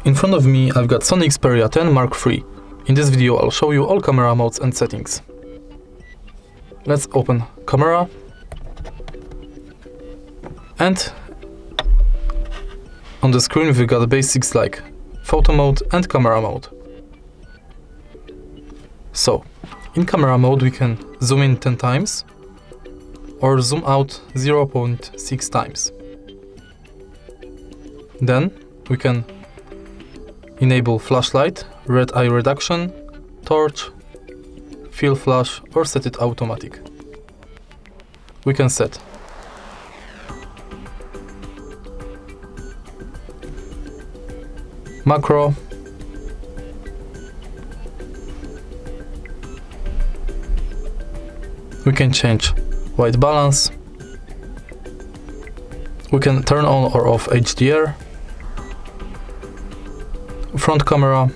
In front of me I've got Sony Xperia 10 Mark III. In this video I'll show you all camera modes and settings. Let's open camera, and on the screen we've got the basics like photo mode and camera mode. So, in camera mode we can zoom in 10 times or zoom out 0.6 times. Then we can enable flashlight, red eye reduction, torch, fill flash or set it automatic. We can set macro, we can change white balance, we can turn on or off HDR, front camera,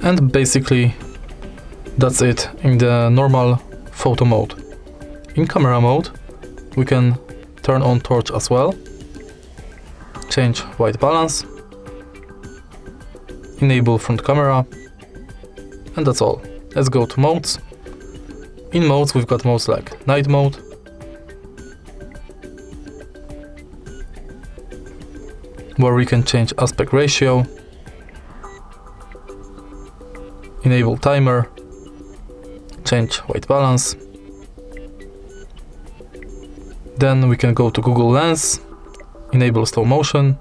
and basically that's it in the normal photo mode. In camera mode we can turn on torch as well, change white balance, enable front camera, and that's all. Let's go to modes. In modes we've got modes like night mode, where we can change aspect ratio, enable timer, change white balance. Then we can go to Google Lens, enable slow motion,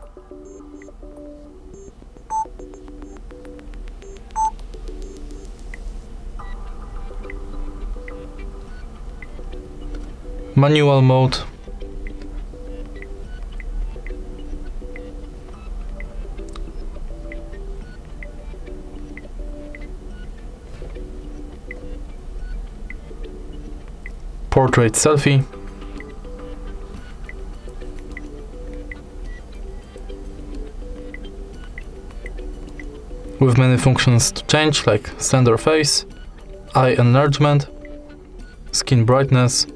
manual mode, portrait selfie, with many functions to change like slender face, eye enlargement, skin brightness,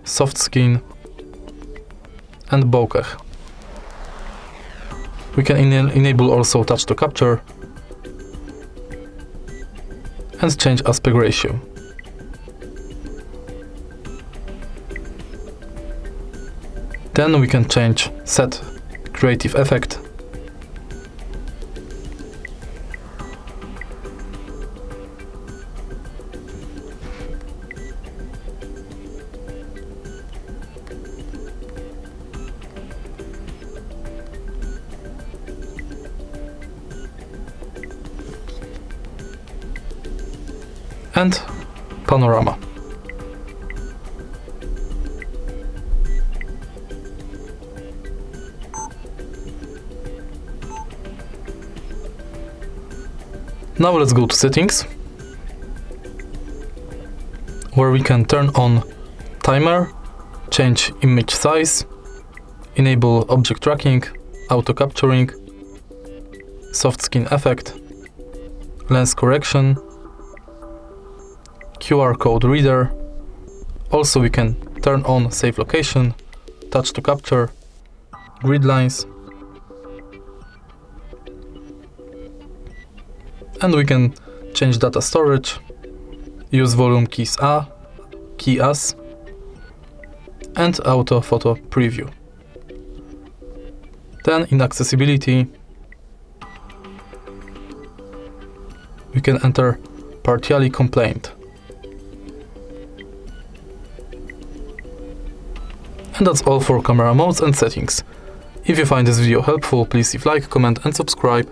soft skin, and bokeh. We can enable also touch to capture and change aspect ratio. Then we can change set creative effect, and panorama. Now let's go to settings, where we can turn on timer, change image size, enable object tracking, auto capturing, soft skin effect, lens correction, QR code reader. Also we can turn on save location, touch to capture, grid lines, and we can change data storage, use volume keys key as, and auto photo preview. Then in accessibility we can enter partially complained. And that's all for camera modes and settings. If you find this video helpful, please leave like, comment and subscribe.